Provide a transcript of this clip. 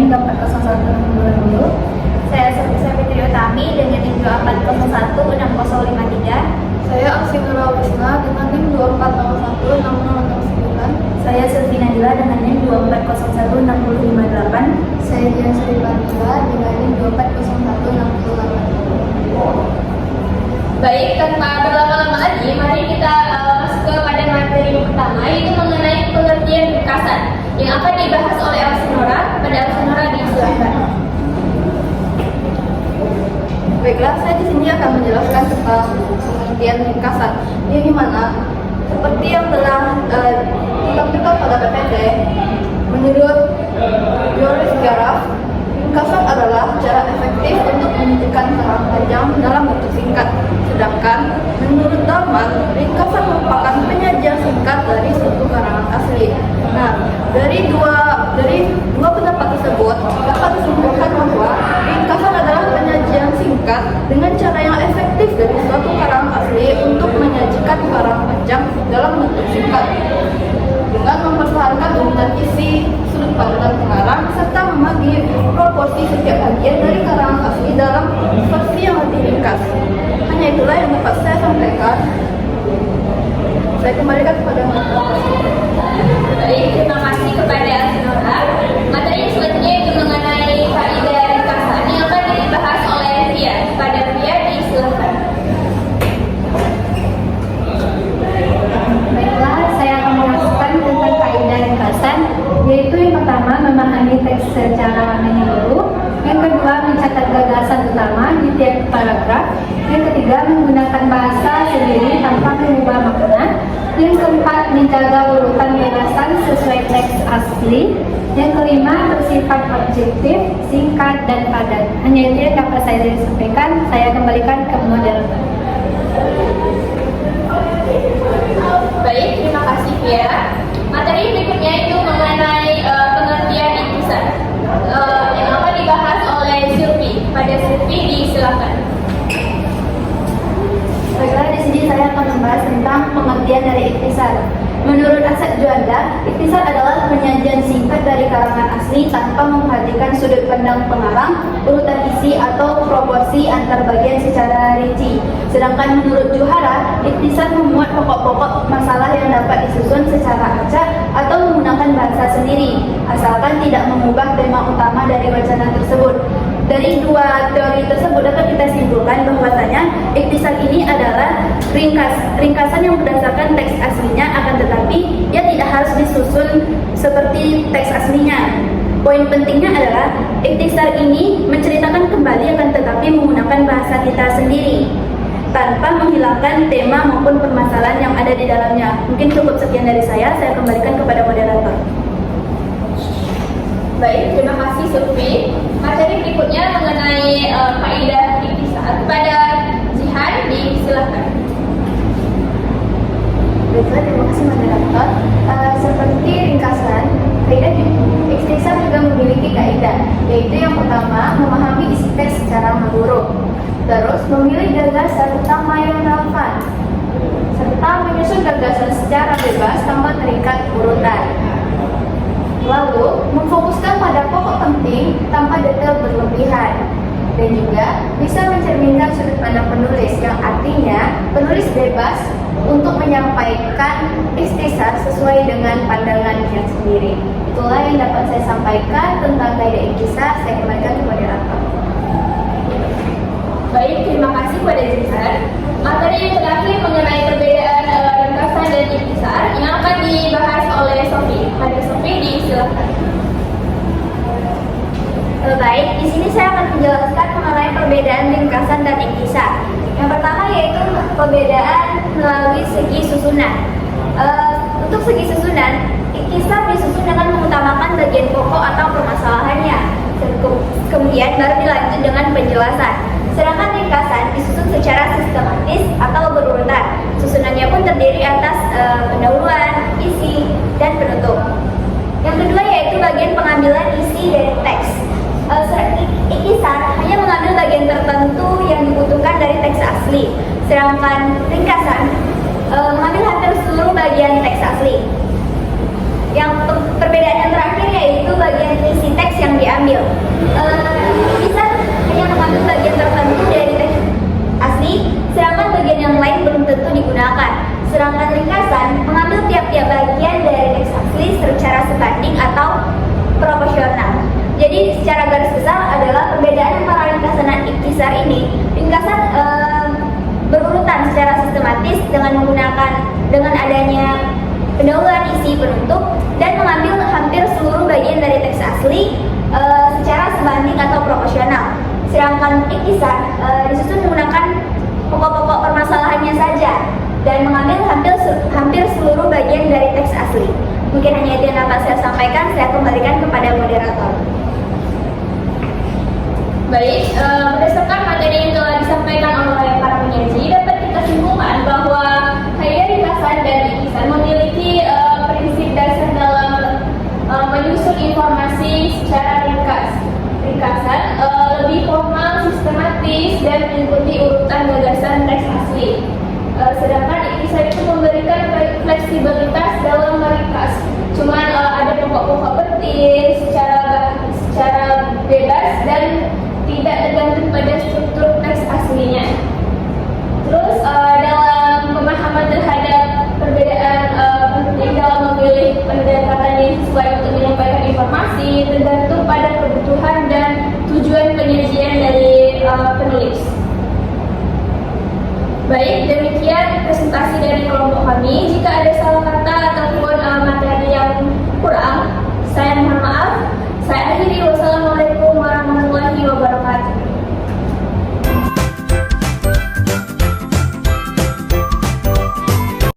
NIM 24016020. Saya Fitri Utami dengan NIM 24016053. Saya Aksi Nurawisna dengan NIM 24016069. Saya Sylvie Nadila dengan NIM 24016058. Saya Dian Sri Pratila dengan NIM 24016088. Baik, tanpa berlama-lama lagi, mari kita masuk kepada materi pertama, yaitu mengenai pengertian ringkasan yang akan dibahas oleh Alsinora. Pada Alsinora disilakan. Baiklah, saya di sini akan menjelaskan tentang pengertian ringkasan. Ini gimana? Seperti yang telah ditampilkan pada PPT, menurut Yoris Garaf, ringkasan adalah cara efektif untuk menunjukkan terang panjang dalam bentuk singkat. Sedangkan menurut Dalman, ringkasan merupakan penyajian singkat dari suatu karangan asli. Nah, dari dua pendapat tersebut dapat disimpulkan bahwa ringkasan adalah penyajian singkat dengan cara yang efektif dari suatu karangan asli untuk menyajikan karangan panjang dalam bentuk singkat, dengan mempertahankan urutan isi, sudut pandang pengarang, serta membagi proporsi setiap bagian dari karangan asli dalam versi yang lebih ringkas. Hanya itulah yang dapat saya sampaikan. Saya kembalikan kepada moderator. Baik, terima kasih kepada Alsinora. Materi selanjutnya itu mengenai kaidah ringkasan yang akan dibahas oleh Ria. Pada Ria disilakan. Baiklah, saya akan menjelaskan tentang kaidah ringkasan, yaitu yang pertama memahami teks secara menyeluruh, yang kedua mencatat gagasan utama di tiap paragraf, yang ketiga menggunakan bahasa sendiri tanpa mengubah makna, yang keempat menjaga urutan gagasan sesuai teks asli, yang kelima bersifat objektif, singkat, dan padat. Hanya itu yang dapat saya sampaikan. Saya kembalikan ke moderator. Baik, terima kasih Ria. Materi berikutnya itu mengenai pengertian ringkasan yang akan dibahas oleh Sylvie. Pada Sylvie disilakan. Baiklah, di sini saya akan membahas tentang pengertian dari ikhtisar. Menurut Asad Juanda, ikhtisar adalah penyajian singkat dari karangan asli tanpa memperhatikan sudut pandang pengarang, urutan isi, atau proporsi antar bagian secara rinci. Sedangkan menurut Juhara, ikhtisar memuat pokok-pokok masalah yang dapat disusun secara acak atau menggunakan bahasa sendiri, asalkan tidak mengubah tema utama dari wacana tersebut. Dari dua teori tersebut dapat kita simpulkan bahwasanya ikhtisar ini adalah ringkasan yang berdasarkan teks aslinya, akan tetapi ia tidak harus disusun seperti teks aslinya. Poin pentingnya adalah ikhtisar ini menceritakan kembali, akan tetapi menggunakan bahasa kita sendiri tanpa menghilangkan tema maupun permasalahan yang ada di dalamnya. Mungkin cukup sekian dari saya kembalikan kepada moderator. Baik, terima kasih Sylvie. Materi berikutnya mengenai kaidah ikhtisar. Kepada Jihan disilakan. Baiklah, terima kasih moderator. Seperti ringkasan, kaidah ikhtisar juga memiliki kaidah, yaitu yang pertama memahami isi teks secara menyeluruh, terus memilih gagasan utama yang relevan, serta menyusun gagasan secara bebas tanpa terikat urutan. Lalu, memfokuskan pada pokok penting tanpa detail berlebihan. Dan juga bisa mencerminkan sudut pandang penulis, yang artinya penulis bebas untuk menyampaikan ikhtisar sesuai dengan pandangannya sendiri. Itulah yang dapat saya sampaikan tentang kaidah ikhtisar. Saya kembalikan ke moderator. Baik, terima kasih kepada Jihan. Materi yang terakhir mengenai perbedaan ringkasan dan ikhtisar yang akan dibahas oleh Sophie. Pada Sophie disilakan. Baik, di sini saya akan menjelaskan mengenai perbedaan ringkasan dan ikhtisar. Yang pertama yaitu perbedaan melalui segi susunan. Untuk segi susunan, ikhtisar disusun dengan mengutamakan bagian pokok atau permasalahannya. Kemudian baru dilanjut dengan penjelasan. Sedangkan ringkasan disusun secara sistematis atau berurutan. Susunannya pun terdiri atas pendahuluan, isi, dan penutup. Yang kedua yaitu bagian pengambilan isi dari teks. Ikhtisar hanya mengambil bagian tertentu yang dibutuhkan dari teks asli, sedangkan ringkasan mengambil hampir seluruh bagian teks asli. Yang perbedaan yang terakhir yaitu bagian isi teks yang diambil. dengan adanya pendahuluan isi penutup dan mengambil hampir seluruh bagian dari teks asli secara sebanding atau proporsional. Sedangkan ikhtisar disusun menggunakan pokok-pokok permasalahannya saja dan mengambil hampir seluruh bagian dari teks asli. Mungkin hanya itu yang dapat saya sampaikan. Saya kembalikan kepada moderator. Baik, berdasarkan materi yang telah disampaikan oleh para penyaji, dapat kita simpulkan bahwa kaidah ringkasan dan ikhtisar memiliki prinsip dasar dalam menyusun informasi secara ringkasan, lebih formal, sistematis, dan mengikuti urutan gagasan teks asli. Sedangkan ikhtisar itu memberikan fleksibilitas dalam meringkas. Cuman ada pokok-pokok penting secara bebas dan tidak tergantung pada struktur teks aslinya. Terus dalam pemahaman terhadap perbedaan penting dalam memilih pendekatan yang sesuai untuk menyampaikan informasi tergantung pada kebutuhan dan tujuan penyajian dari penulis. Baik, demikian presentasi dari kelompok kami. Jika ada salah kata ataupun materi yang kurang, saya mohon